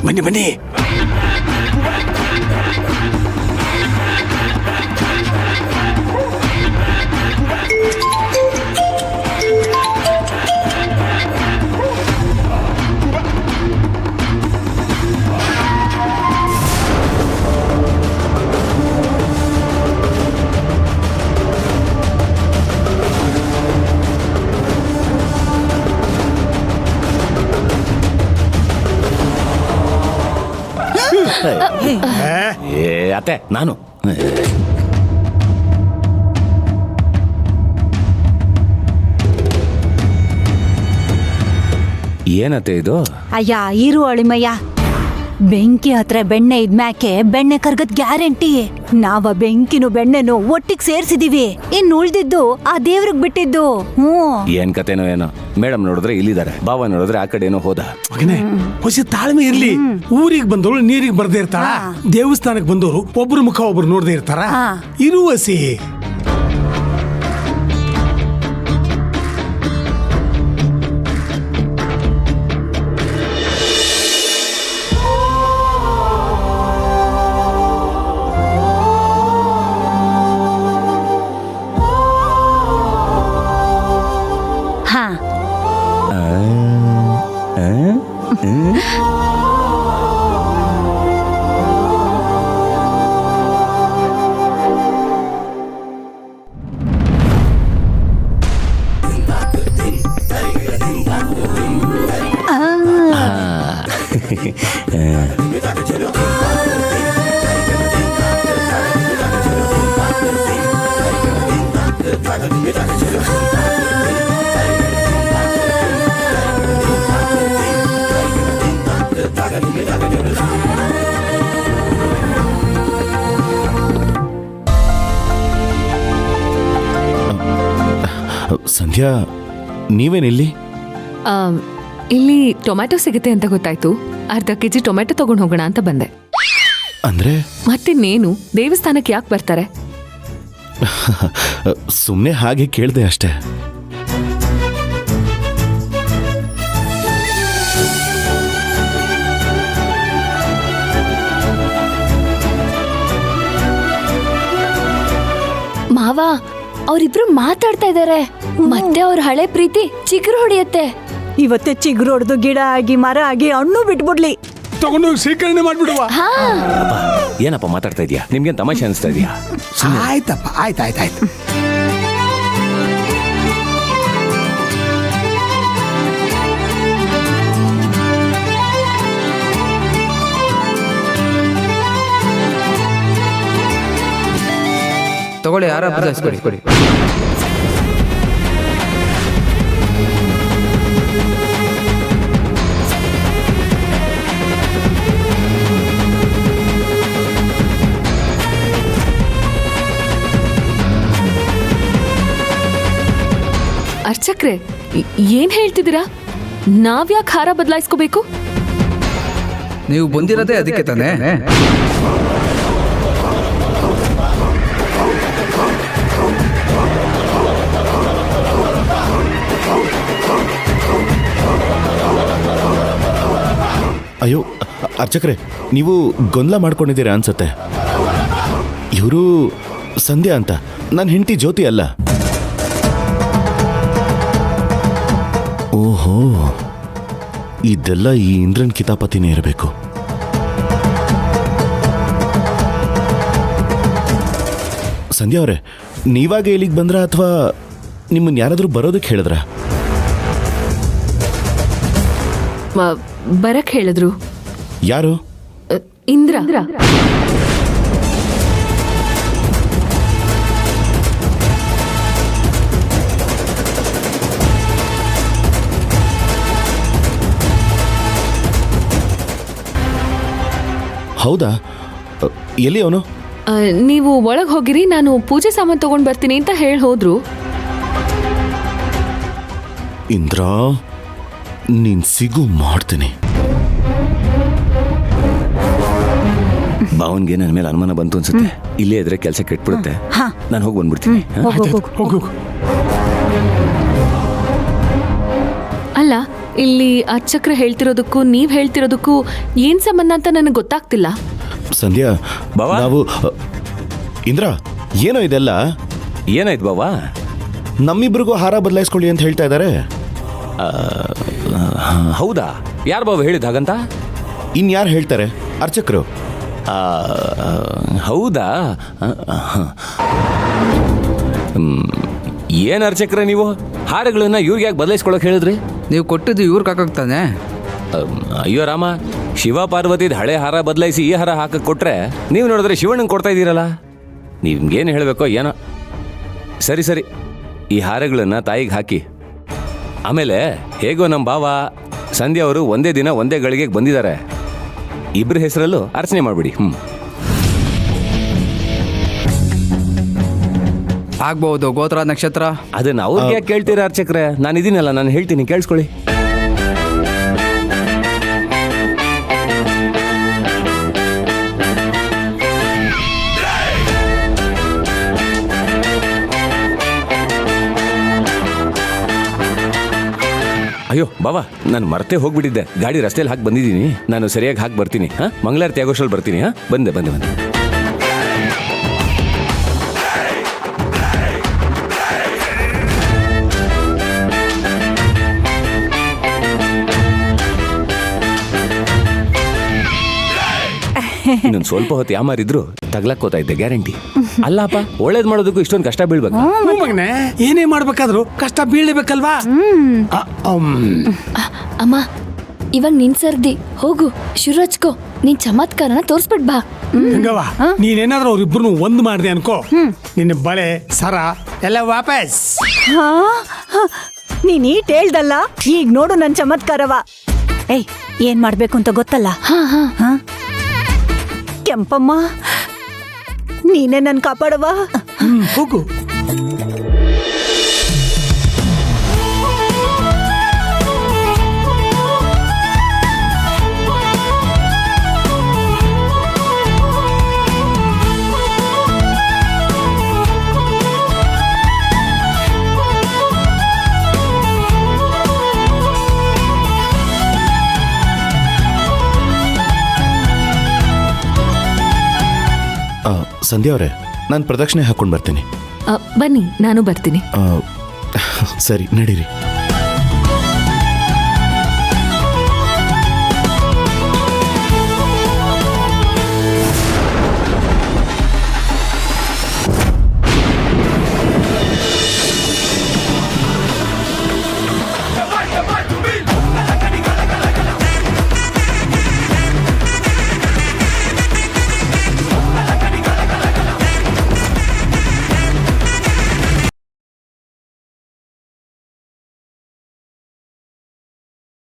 ಬನ್ನಿ ಬನ್ನಿ. ಅತ್ತೆ ನಾನು ಏನತ್ತೆ ಇದು? ಅಯ್ಯ ಇರು ಅಳಿಮಯ್ಯ, ಬೆಂಕಿ ಹತ್ರ ಬೆಣ್ಣೆ ಇದ್ಮ್ಯಾಕೆ ಬೆಣ್ಣೆ ಕರ್ಗದ್ ಗ್ಯಾರಂಟಿ. ನಾವ ಬೆಂಕಿನೂ ಬೆಣ್ಣೆನು ಒಟ್ಟಿಗೆ ಸೇರ್ಸಿದೀವಿ, ಇನ್ ಉಳ್ದಿದ್ದು ಆ ದೇವ್ರಿಗೆ ಬಿಟ್ಟಿದ್ದು. ಏನ್ ಕತೆನೋ ಏನೋ. ಮೇಡಮ್ ನೋಡಿದ್ರೆ ಇಲ್ಲಿದ್ದಾರೆ, ಬಾವ ನೋಡಿದ್ರೆ ಆ ಕಡೆ ಏನೋ ಹೋದ. ಮಗನೇ ಹೊಸ ತಾಳ್ಮೆ ಇರ್ಲಿ. ಊರಿಗೆ ಬಂದವಳು ನೀರಿಗೆ ಬರ್ದೇ ಇರ್ತಾಳ, ದೇವಸ್ಥಾನಕ್ಕೆ ಬಂದವರು ಒಬ್ರು ಮುಖ ಒಬ್ರು ನೋಡ್ದೇ ಇರ್ತಾರ. ಇರುವಸಿ ಸಂಧ್ಯಾ, ನೀವೇನಿಲ್ಲಿ? ಇಲ್ಲಿ ಟೊಮ್ಯಾಟೊ ಸಿಗುತ್ತೆ ಅಂತ ಗೊತ್ತಾಯ್ತು, ಅರ್ಧ ಕೆಜಿ ಟೊಮ್ಯಾಟೊ ತಗೊಂಡು ಹೋಗೋಣ ಅಂತ ಬಂದೆ. ಅಂದ್ರೆ ಮತ್ತಿನ್ನೇನು, ದೇವಸ್ಥಾನಕ್ಕೆ ಯಾಕೆ ಬರ್ತಾರೆ? ಸುಮ್ಮನೆ ಹಾಗೆ ಕೇಳಿದೆ ಅಷ್ಟೇ. ಮಾವ, ಅವರಿಬ್ರು ಮಾತಾಡ್ತಾ ಇದಾರೆ. ಮತ್ತೆ ಅವ್ರ ಹಳೆ ಪ್ರೀತಿ ಚಿಗುರು ಹೊಡಿಯತ್ತೆ. ಇವತ್ತೇ ಚಿಗುರು ಹೊಡೆದು ಗಿಡ ಆಗಿ ಮರ ಆಗಿ ಹಣ್ಣು ಬಿಟ್ಬಿಡ್ಲಿ. ತಗೊಂಡೋಗಿ ಸ್ವೀಕರಣೆ ಮಾಡ್ಬಿಡುವ. ಏನಪ್ಪ ಮಾತಾಡ್ತಾ ಇದೀಯಾ? ನಿಮ್ಗೇನ್ ತಮಾಷೆ ಅನಿಸ್ತಾ ಇದೆಯಾ? ಆಯ್ತಪ್ಪ, ಆಯ್ತಾಯ್ತಾಯ್ತು. ತಗೊಳ್ಳಿ, ಯಾರ ಕೊಡಿ. ಅರ್ಚಕ್ರೆ, ಏನ್ ಹೇಳ್ತಿದ್ದೀರಾ? ನಾವ್ಯಾಕೆ ಹಾರ ಬದಲಾಯಿಸ್ಕೋಬೇಕು? ನೀವು ಬಂದಿರೋದೇ ಅದಕ್ಕೆ ತಾನೇ. ಅಯ್ಯೋ ಅರ್ಚಕ್ರೆ, ನೀವು ಗೊಂದಲ ಮಾಡ್ಕೊಂಡಿದ್ದೀರಾ ಅನ್ಸತ್ತೆ. ಇವರು ಸಂಧ್ಯಾ ಅಂತ, ನನ್ನ ಹೆಂಡತಿ ಜ್ಯೋತಿ ಅಲ್ಲ. ಓಹೋ, ಇದೆಲ್ಲ ಈ ಇಂದ್ರನ್ ಕಿತಾಪತಿನೇ ಇರಬೇಕು. ಸಂಧ್ಯಾ ಅವರೇ, ನೀವಾಗ ಇಲ್ಲಿಗೆ ಬಂದ್ರ ಅಥವಾ ನಿಮ್ಮನ್ನ ಯಾರಾದರೂ ಬರೋದಕ್ಕೆ ಹೇಳಿದ್ರ? ಬರಕ್ ಹೇಳಿದ್ರು. ಯಾರು? ಇಂದ್ರ. ಹೌದಾ? ಎಲ್ಲಿ ಅವನು? ನೀವು ಒಳಗೆ ಹೋಗಿರಿ, ನಾನು ಪೂಜೆ ಸಾಮಾನು ತಗೊಂಡ್ ಬರ್ತೀನಿ ಅಂತ ಹೇಳಿ ಹೋದ್ರು. ಇಂದ್ರ, ನೀನ್ ಸಿಗು ಮಾಡ್ತೀನಿ. ಬಾವನ್ಗೆ ನನ್ನ ಮೇಲೆ ಅನುಮಾನ ಬಂತು ಅನ್ಸುತ್ತೆ. ಇಲ್ಲೇ ಇದ್ರೆ ಕೆಲಸ ಕೆಟ್ಬಿಡುತ್ತೆ. ನಾನು ಹೋಗಿ ಬಂದ್ಬಿಡ್ತೀನಿ. ಅಲ್ಲ, ಇಲ್ಲಿ ಅರ್ಚಕ್ರ ಹೇಳ್ತಿರೋದಕ್ಕೂ ನೀವ್ ಹೇಳ್ತಿರೋದಕ್ಕೂ ಏನ್ ಸಂಬಂಧ ಅಂತ ನನಗೆ ಗೊತ್ತಾಗ್ತಿಲ್ಲ. ಸಂಧ್ಯಾ ಬಾವ? ನಾವು ಇಂದ್ರ ಏನೋ ಇದೆಲ್ಲ? ಏನಾಯ್ತು ಬಾವಾ? ನಮ್ಮಿಬ್ರಿಗೂ ಹಾರ ಬದಲಾಯಿಸ್ಕೊಳ್ಳಿ ಅಂತ ಹೇಳ್ತಾ ಇದ್ದಾರೆ. ಹೌದಾ? ಯಾರು ಬಾವ ಹೇಳಿದ ಹಾಗಂತ? ಇನ್ಯಾರು ಹೇಳ್ತಾರೆ? ಅರ್ಚಕರು. ಹೌದಾ? ಏನ್ ಅರ್ಚಕ್ರ ನೀವು ಹಾರಗಳನ್ನ ಇವ್ರಿಗೆ ಯಾಕೆ ಬದಲಾಯಿಸ್ಕೊಳಕ್ ಹೇಳಿದ್ರಿ? ನೀವು ಕೊಟ್ಟಿದ್ದು ಇವ್ರ ಕಾಕಾಗ್ತಾನೆ. ಅಯ್ಯೋ ರಾಮ, ಶಿವ ಪಾರ್ವತಿದ್ ಹಳೆ ಹಾರ ಬದಲಾಯಿಸಿ ಈ ಹಾರ ಹಾಕಕ್ ಕೊಟ್ರೆ ನೀವು ನೋಡಿದ್ರೆ ಶಿವಣ್ಣಂಗೆ ಕೊಡ್ತಾ ಇದ್ದೀರಲ್ಲ. ನಿಮ್ಗೇನು ಹೇಳಬೇಕೋ ಏನೋ. ಸರಿ ಸರಿ, ಈ ಹಾರಗಳನ್ನ ತಾಯಿಗೆ ಹಾಕಿ. ಆಮೇಲೆ ಹೇಗೋ ನಮ್ಮ ಬಾವ ಸಂಧ್ಯಾ ಅವರು ಒಂದೇ ದಿನ ಒಂದೇ ಗಳಿಗೆಗೆ ಬಂದಿದ್ದಾರೆ. ಇಬ್ಬರ ಹೆಸರಲ್ಲೂ ಅರ್ಚನೆ ಮಾಡ್ಬಿಡಿ. ಆಗ್ಬಹುದು ಗೋತ್ರ ನಕ್ಷತ್ರ. ಅದನ್ನ ಅವ್ರಿಗೆ ಯಾಕೆ ಕೇಳ್ತೀರಾ ಅರ್ಚಕ್ರೆ? ನಾನು ಇದೀನಲ್ಲ, ನಾನು ಹೇಳ್ತೀನಿ, ಕೇಳಿಸ್ಕೊಳ್ಳಿ. ಅಯ್ಯೋ ಬಾಬಾ, ನಾನು ಮರ್ತೇ ಹೋಗ್ಬಿಟ್ಟಿದ್ದೆ. ಗಾಡಿ ರಸ್ತೆಯಲ್ಲಿ ಹಾಕಿ ಬಂದಿದ್ದೀನಿ. ನಾನು ಸರಿಯಾಗಿ ಹಾಕಿ ಬರ್ತೀನಿ. ಹಾ, ಮಂಗಳಾರತಿ ಆಗೋಷ್ಟರಲ್ಲಿ ಬರ್ತೀನಿ. ಹಾ, ಬಂದೆ ಬಂದೆ ಬಂದೆ. ಇನ್ನೊಂದು ಸ್ವಲ್ಪ ಹೊತ್ತು ಯಾಮಾರಿದ್ರು ತಗ್ಲಾಕೋತಾ ಇದ್ದೆ, ಗ್ಯಾರಂಟಿ. ಅಲ್ಲಪ್ಪ, ಒಳ್ಳೇದ್ ಮಾಡೋದಕ್ಕೂ ಇಷ್ಟೊಂದು ಕಷ್ಟ ಬೀಳ್ಬೇಕು. ಮಗನೇ, ಏನೇ ಮಾಡ್ಬೇಕಾದ್ರೂ ಕಷ್ಟ ಬೀಳ್ಬೇಕಲ್ವಾ? ಅಮ್ಮ, ಇವಾಗ ನಿನ್ ಸರ್ದಿ, ಹೋಗು ಶುರು ಹಚ್ಕೋ. ನೀನ್ ಚಮತ್ಕಾರನ ತೋರ್ಸ್ಬಿಟ್ ಬಾ. ಗಂಗವ್ವ, ನೀನೇನಾದ್ರೂ ಅವ್ರಿಬ್ರು ಒಂದ್ ಮಾಡ್ದೆ ಅನ್ಕೋ, ನಿನ್ನ ಬಳೆ ಸರ ಎಲ್ಲ ವಾಪಸ್. ನೀನ್ ಈಟ್ ಹೇಳ್ದಲ್ಲ, ಈಗ ನೋಡು ನನ್ ಚಮತ್ಕಾರವ. ಏಯ್, ಏನ್ ಮಾಡ್ಬೇಕು ಅಂತ ಗೊತ್ತಲ್ಲ? ಹಾ? ಕೆಂಪಮ್ಮ, ನೀನೇ ನನ್ ಕಾಪಾಡವ. ಹೋಗು. ಸಂಧ್ಯಾ ಅವರೇ, ನಾನು ಪ್ರದಕ್ಷಿಣೆ ಹಾಕೊಂಡು ಬರ್ತೀನಿ. ಬನ್ನಿ, ನಾನು ಬರ್ತೀನಿ. ಸರಿ, ನಡೀರಿ.